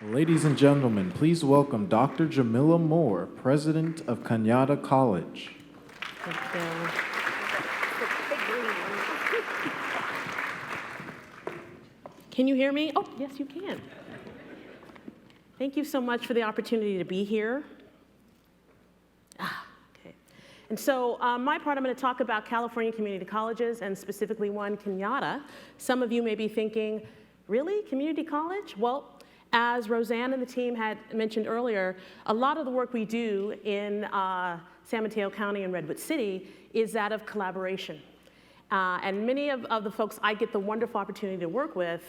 Ladies and gentlemen, please welcome Dr. Jamillah Moore, President of Cañada College. Thank you. Can you hear me? Oh, yes, you can. Thank you so much for the opportunity to be here. Okay. And so my part, I'm going to talk about California community colleges, and specifically one, Cañada. Some of you may be thinking, really, community college? Well, as Roseanne and the team had mentioned earlier, a lot of the work we do in San Mateo County and Redwood City is that of collaboration. And many of the folks I get the wonderful opportunity to work with,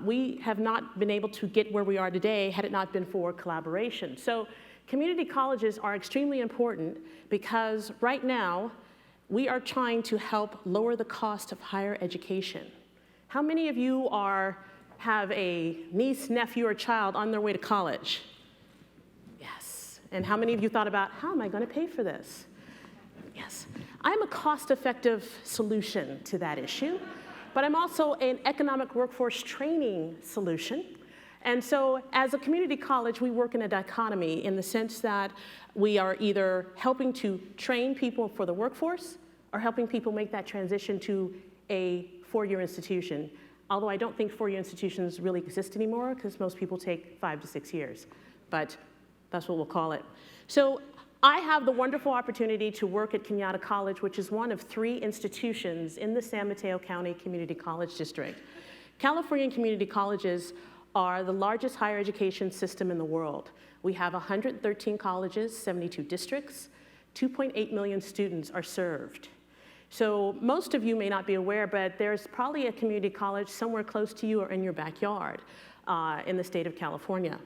we have not been able to get where we are today had it not been for collaboration. So community colleges are extremely important because right now we are trying to help lower the cost of higher education. How many of you have a niece, nephew, or child on their way to college? Yes. And how many of you thought about, how am I going to pay for this? Yes. I'm a cost-effective solution to that issue, but I'm also an economic workforce training solution. And so as a community college, we work in a dichotomy in the sense that we are either helping to train people for the workforce or helping people make that transition to a four-year institution. Although I don't think four-year institutions really exist anymore because most people take 5 to 6 years, but that's what we'll call it. So I have the wonderful opportunity to work at Cañada College, which is one of 3 institutions in the San Mateo County Community College District. California community colleges are the largest higher education system in the world. We have 113 colleges, 72 districts, 2.8 million students are served. So most of you may not be aware, but there's probably a community college somewhere close to you or in your backyard in the state of California.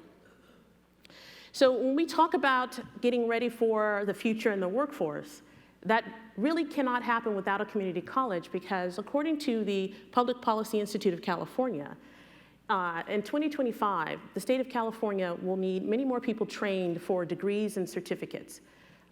So when we talk about getting ready for the future in the workforce, that really cannot happen without a community college because according to the Public Policy Institute of California, in 2025, the state of California will need many more people trained for degrees and certificates.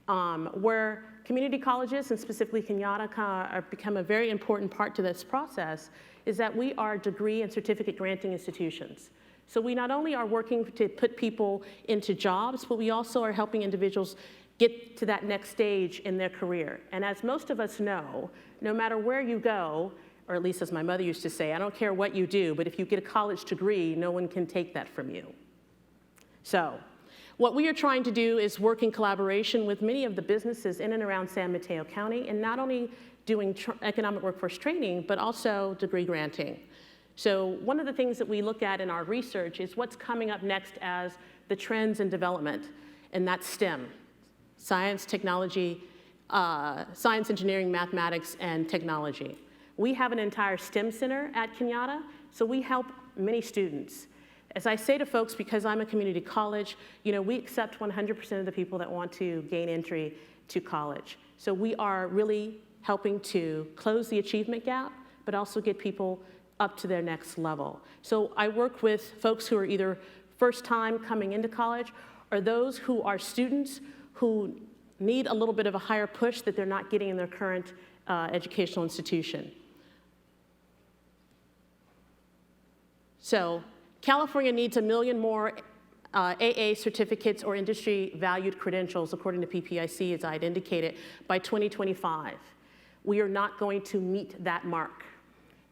Where community colleges, and specifically Cañada, become a very important part to this process is that we are degree and certificate granting institutions. So we not only are working to put people into jobs, but we also are helping individuals get to that next stage in their career. And as most of us know, no matter where you go, or at least as my mother used to say, I don't care what you do, but if you get a college degree, no one can take that from you. So what we are trying to do is work in collaboration with many of the businesses in and around San Mateo County, and not only doing economic workforce training, but also degree granting. So one of the things that we look at in our research is what's coming up next as the trends in development, and that's STEM, science, technology, science, engineering, mathematics, and technology. We have an entire STEM center at Cañada, so we help many students. As I say to folks, because I'm a community college, we accept 100% of the people that want to gain entry to college. So we are really helping to close the achievement gap, but also get people up to their next level. So I work with folks who are either first time coming into college or those who are students who need a little bit of a higher push that they're not getting in their current educational institution. So California needs 1 million more AA certificates or industry valued credentials, according to PPIC, as I had indicated, by 2025. We are not going to meet that mark.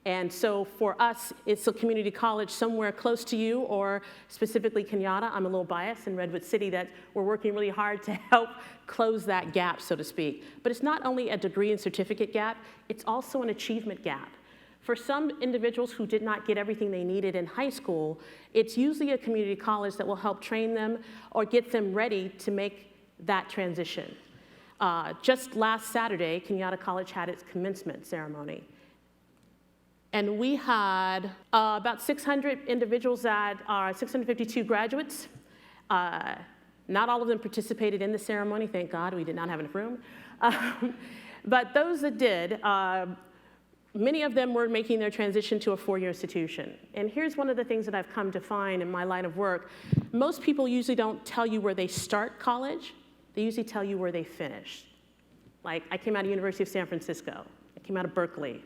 And so for us, it's a community college somewhere close to you, or specifically Cañada. I'm a little biased in Redwood City that we're working really hard to help close that gap, so to speak. But it's not only a degree and certificate gap, it's also an achievement gap. For some individuals who did not get everything they needed in high school, it's usually a community college that will help train them or get them ready to make that transition. Just last Saturday, Cañada College had its commencement ceremony. And we had about 600 individuals that are 652 graduates. Not all of them participated in the ceremony, thank God, we did not have enough room. But those that did, many of them were making their transition to a four-year institution. And here's one of the things that I've come to find in my line of work. Most people usually don't tell you where they start college, they usually tell you where they finish. Like, I came out of University of San Francisco, I came out of Berkeley.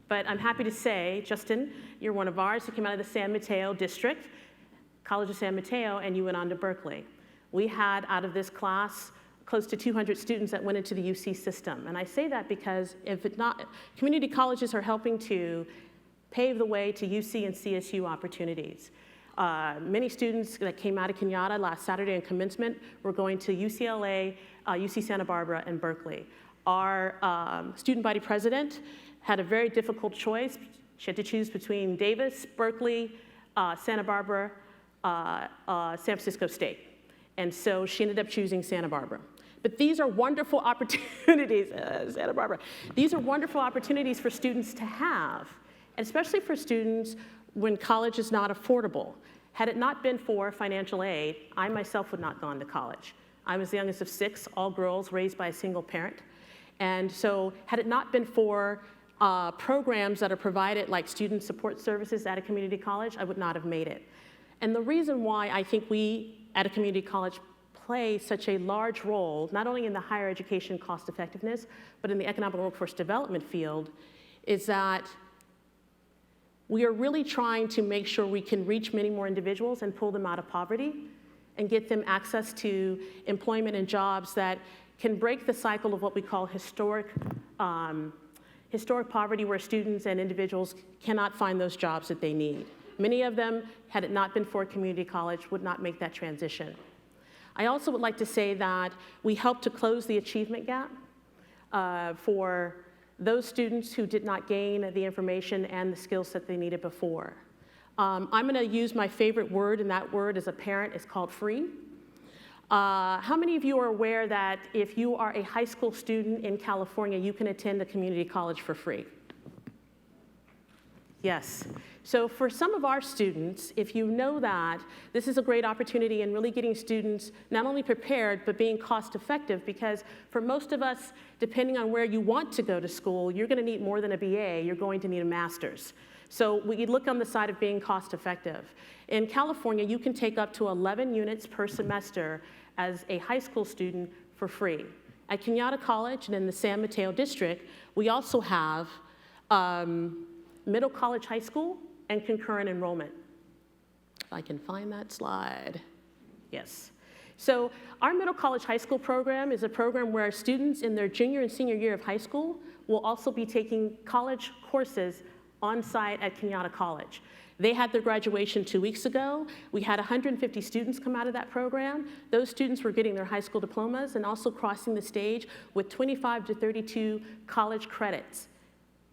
But I'm happy to say, Justin, you're one of ours who came out of the San Mateo district. College of San Mateo, and you went on to Berkeley. We had, out of this class, close to 200 students that went into the UC system. And I say that because community colleges are helping to pave the way to UC and CSU opportunities. Many students that came out of Cañada last Saturday in commencement were going to UCLA, UC Santa Barbara, and Berkeley. Our student body president had a very difficult choice. She had to choose between Davis, Berkeley, Santa Barbara, San Francisco State. And so she ended up choosing Santa Barbara. But these are wonderful opportunities, Santa Barbara. These are wonderful opportunities for students to have, and especially for students when college is not affordable. Had it not been for financial aid, I myself would not have gone to college. I was the youngest of 6, all girls, raised by a single parent. And so had it not been for programs that are provided, like student support services at a community college, I would not have made it. And the reason why I think we at a community college play such a large role, not only in the higher education cost effectiveness, but in the economic workforce development field, is that we are really trying to make sure we can reach many more individuals and pull them out of poverty and get them access to employment and jobs that can break the cycle of what we call historic poverty, where students and individuals cannot find those jobs that they need. Many of them, had it not been for a community college, would not make that transition. I also would like to say that we help to close the achievement gap for those students who did not gain the information and the skills that they needed before. I'm going to use my favorite word, and that word as a parent is called free. How many of you are aware that if you are a high school student in California, you can attend a community college for free? Yes. So for some of our students, if you know that, this is a great opportunity in really getting students not only prepared, but being cost effective, because for most of us, depending on where you want to go to school, you're going to need more than a BA, you're going to need a master's. So we look on the side of being cost effective. In California, you can take up to 11 units per semester as a high school student for free. At Cañada College and in the San Mateo district, we also have middle college, high school, and concurrent enrollment. If I can find that slide. Yes. So our middle college, high school program is a program where students in their junior and senior year of high school will also be taking college courses on site at Cañada College. They had their graduation 2 weeks ago. We had 150 students come out of that program. Those students were getting their high school diplomas and also crossing the stage with 25 to 32 college credits,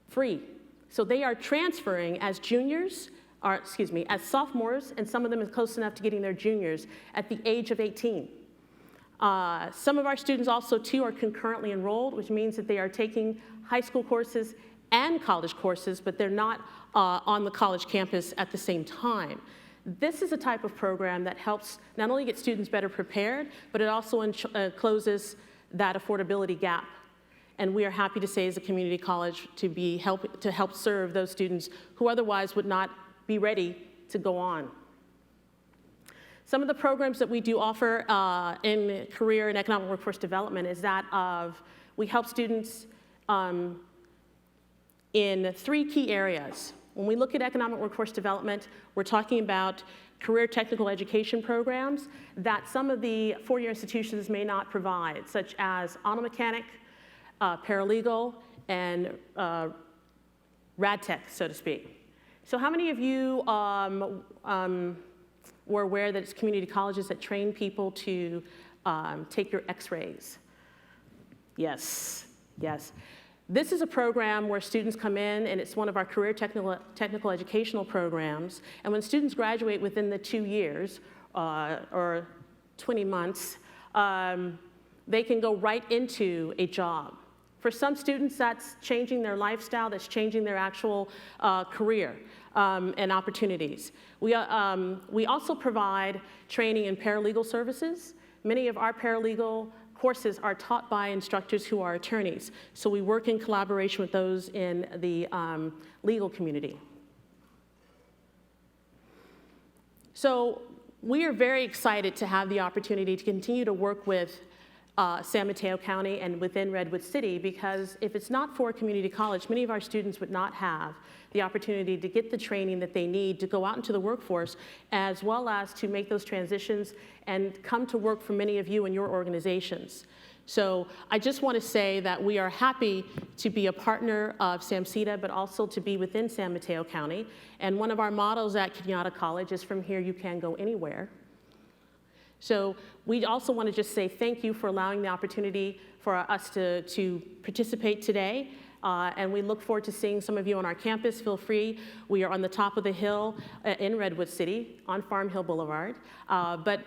free. So they are transferring as juniors, or excuse me, as sophomores, and some of them are close enough to getting their juniors at the age of 18. Some of our students also too are concurrently enrolled, which means that they are taking high school courses and college courses, but they're not on the college campus at the same time. This is a type of program that helps not only get students better prepared, but it also closes that affordability gap. And we are happy to say as a community college to help serve those students who otherwise would not be ready to go on. Some of the programs that we do offer in career and economic workforce development is that of, we help students in 3 key areas. When we look at economic workforce development, we're talking about career technical education programs that some of the 4-year institutions may not provide, such as auto mechanic, paralegal, and rad tech, so to speak. So how many of you were aware that it's community colleges that train people to take your x-rays? Yes, yes. This is a program where students come in, and it's one of our career technical educational programs. And when students graduate within the 2 years, or 20 months, they can go right into a job. For some students, that's changing their lifestyle, that's changing their actual career and opportunities. We also provide training in paralegal services. Many of our paralegal courses are taught by instructors who are attorneys. So we work in collaboration with those in the legal community. So we are very excited to have the opportunity to continue to work with San Mateo County and within Redwood City, because if it's not for a community college, many of our students would not have the opportunity to get the training that they need to go out into the workforce, as well as to make those transitions and come to work for many of you in your organizations. So I just want to say that we are happy to be a partner of SAMCEDA, but also to be within San Mateo County. And one of our mottos at Cañada College is, "From here you can go anywhere." So we also want to just say thank you for allowing the opportunity for us to participate today. And we look forward to seeing some of you on our campus. Feel free. We are on the top of the hill in Redwood City on Farm Hill Boulevard. But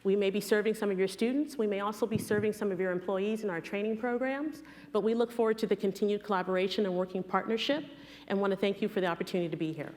we may be serving some of your students. We may also be serving some of your employees in our training programs. But we look forward to the continued collaboration and working partnership, and want to thank you for the opportunity to be here.